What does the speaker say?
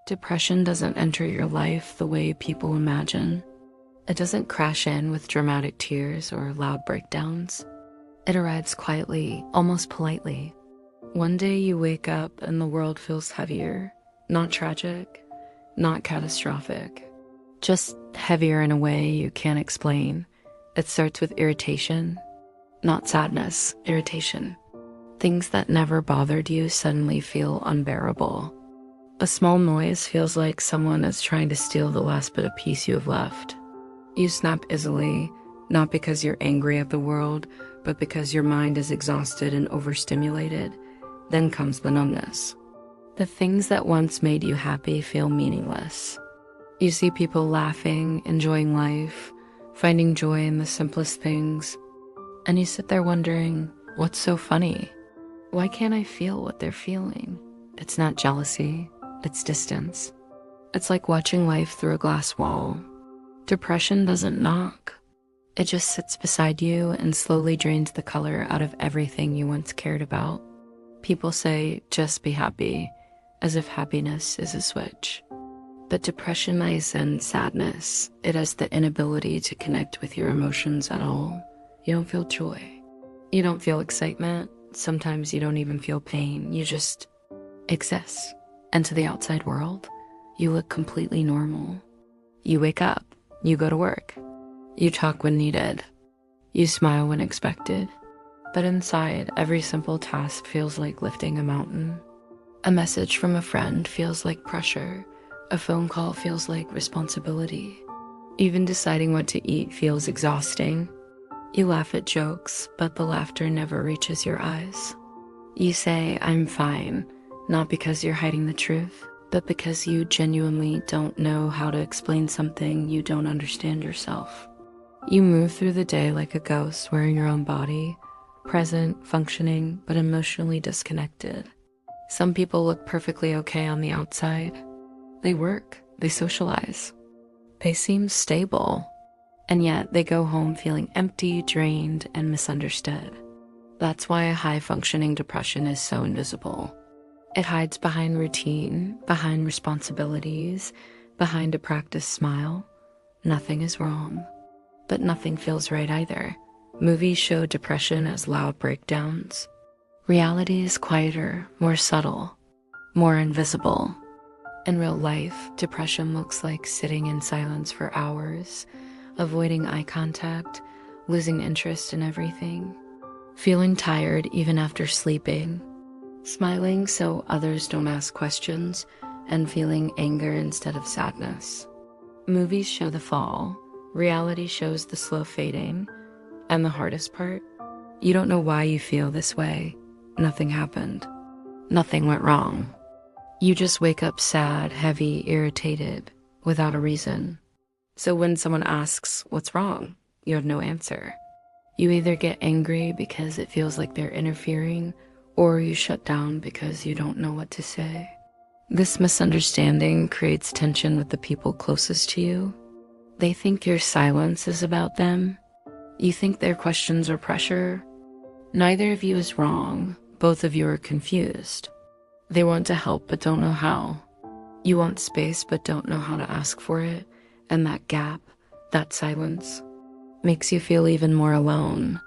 Depression doesn't enter your life the way people imagine. It doesn't crash in with dramatic tears or loud breakdowns. It arrives quietly, almost politely. One day you wake up and the world feels heavier, not tragic, not catastrophic, just heavier in a way you can't explain. It starts with irritation, not sadness, irritation. Things that never bothered you suddenly feel unbearable. A small noise feels like someone is trying to steal the last bit of peace you have left. You snap easily, not because you're angry at the world, but because your mind is exhausted and overstimulated. Then comes the numbness. The things that once made you happy feel meaningless. You see people laughing, enjoying life, finding joy in the simplest things, and you sit there wondering, what's so funny? Why can't I feel what they're feeling? It's not jealousy, it's distance. It's like watching life through a glass wall. Depression doesn't knock. It just sits beside you and slowly drains the color out of everything you once cared about. People say, just be happy, as if happiness is a switch. But depression isn't sadness. It has the inability to connect with your emotions at all. You don't feel joy. You don't feel excitement. Sometimes you don't even feel pain. You just exist. And to the outside world, you look completely normal. You wake up. You go to work. You talk when needed. You smile when expected. But inside, every simple task feels like lifting a mountain. A message from a friend feels like pressure. A phone call feels like responsibility. Even deciding what to eat feels exhausting. You laugh at jokes, but the laughter never reaches your eyes. You say, I'm fine, not because you're hiding the truth, but because you genuinely don't know how to explain something you don't understand yourself. You move through the day like a ghost wearing your own body, present, functioning, but emotionally disconnected. Some people look perfectly okay on the outside. They work, they socialize, they seem stable, and yet they go home feeling empty, drained, and misunderstood. That's why a high-functioning depression is so invisible. It hides behind routine, behind responsibilities, behind a practiced smile. Nothing is wrong, but nothing feels right either. Movies show depression as loud breakdowns. Reality is quieter, more subtle, more invisible. In real life, depression looks like sitting in silence for hours, avoiding eye contact, losing interest in everything, feeling tired even after sleeping, smiling so others don't ask questions, and feeling anger instead of sadness. Movies show the fall, reality shows the slow fading, and the hardest part, you don't know why you feel this way. Nothing happened. Nothing went wrong. You just wake up sad, heavy, irritated, without a reason. So when someone asks, what's wrong? You have no answer. You either get angry because it feels like they're interfering, or you shut down because you don't know what to say. This misunderstanding creates tension with the people closest to you. They think your silence is about them. You think their questions are pressure. Neither of you is wrong. Both of you are confused. They want to help but don't know how. You want space but don't know how to ask for it, and that gap, that silence, makes you feel even more alone.